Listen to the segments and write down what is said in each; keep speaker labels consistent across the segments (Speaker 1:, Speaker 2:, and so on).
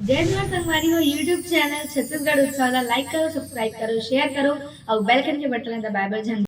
Speaker 1: जय जवान संगवारी हो यूट्यूब चैनल छत्तीसगढ़ उत्सव ला लाइक करो, सब्सक्राइब करो, शेयर करो और बेल आइकन के बटन दबाए बर झन।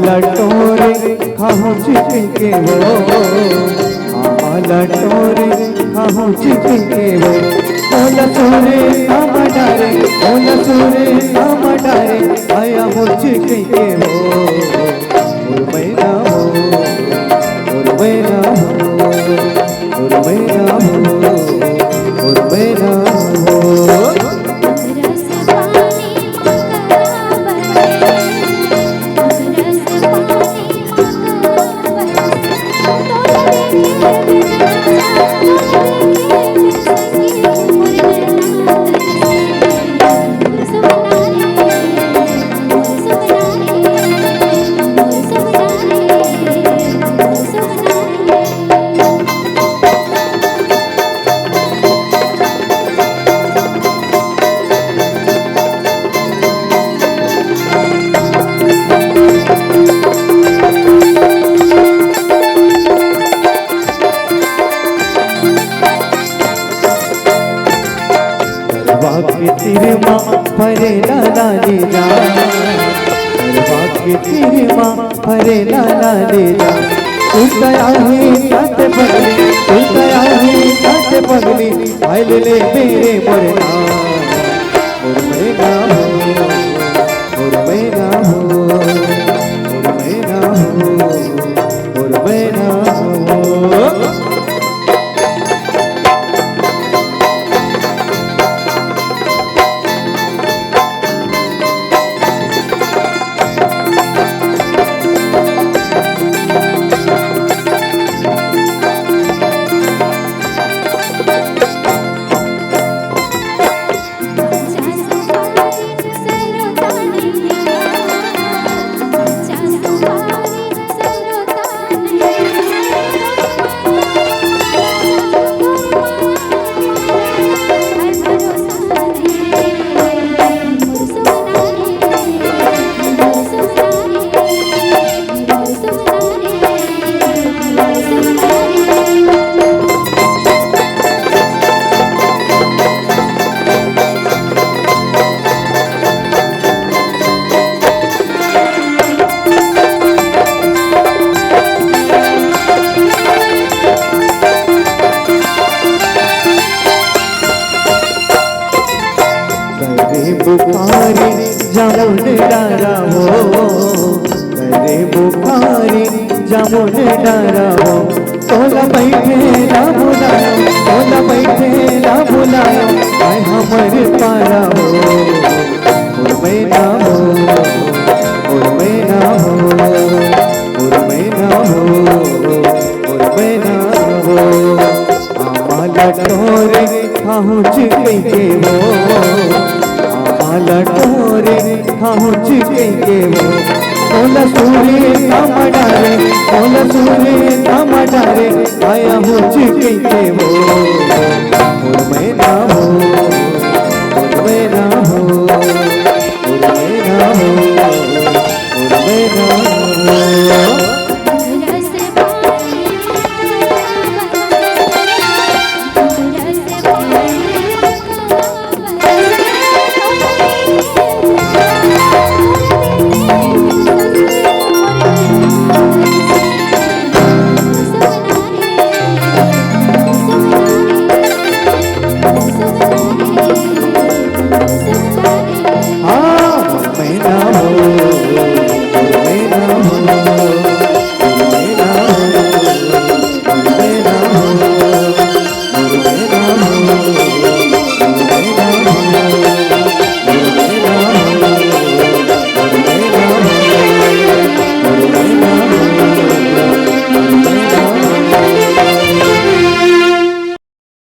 Speaker 2: लटोरे खाहू चिपके वो लटोरे खाहू चिपके वो ओला सोरे हम डारे ओला सोरे हम डारे आया हो चिपके वो और मैना हो और मैना हो और मैना हो और मैना हो वाक्य तेरे माँ फरे लाला लीला वाक्य तेरे माँ फरे लाला लीला उतया ही काट पगली उतया ही काट पगली आयल ले मेरे मरना और मैं ना हो और मैं ना हो और मैं ना हो और मैं ना हो। बुखारी जामुन डारा हो करे बुखारी जामुन डारा हो तोला बैठे ना बुलायो तोला बैठे ना बुलायो आय हमर पारा हो और मैं ना हो और मैं ना हो और मैं ना हो और मैं ना हो आमाला टोरे खाहू चिपके वो लटोरे खाहू चिपके वो ओला सूरे हम डारे ओला सूरे हम डारे आया हो चिपके वो और मैं ना हो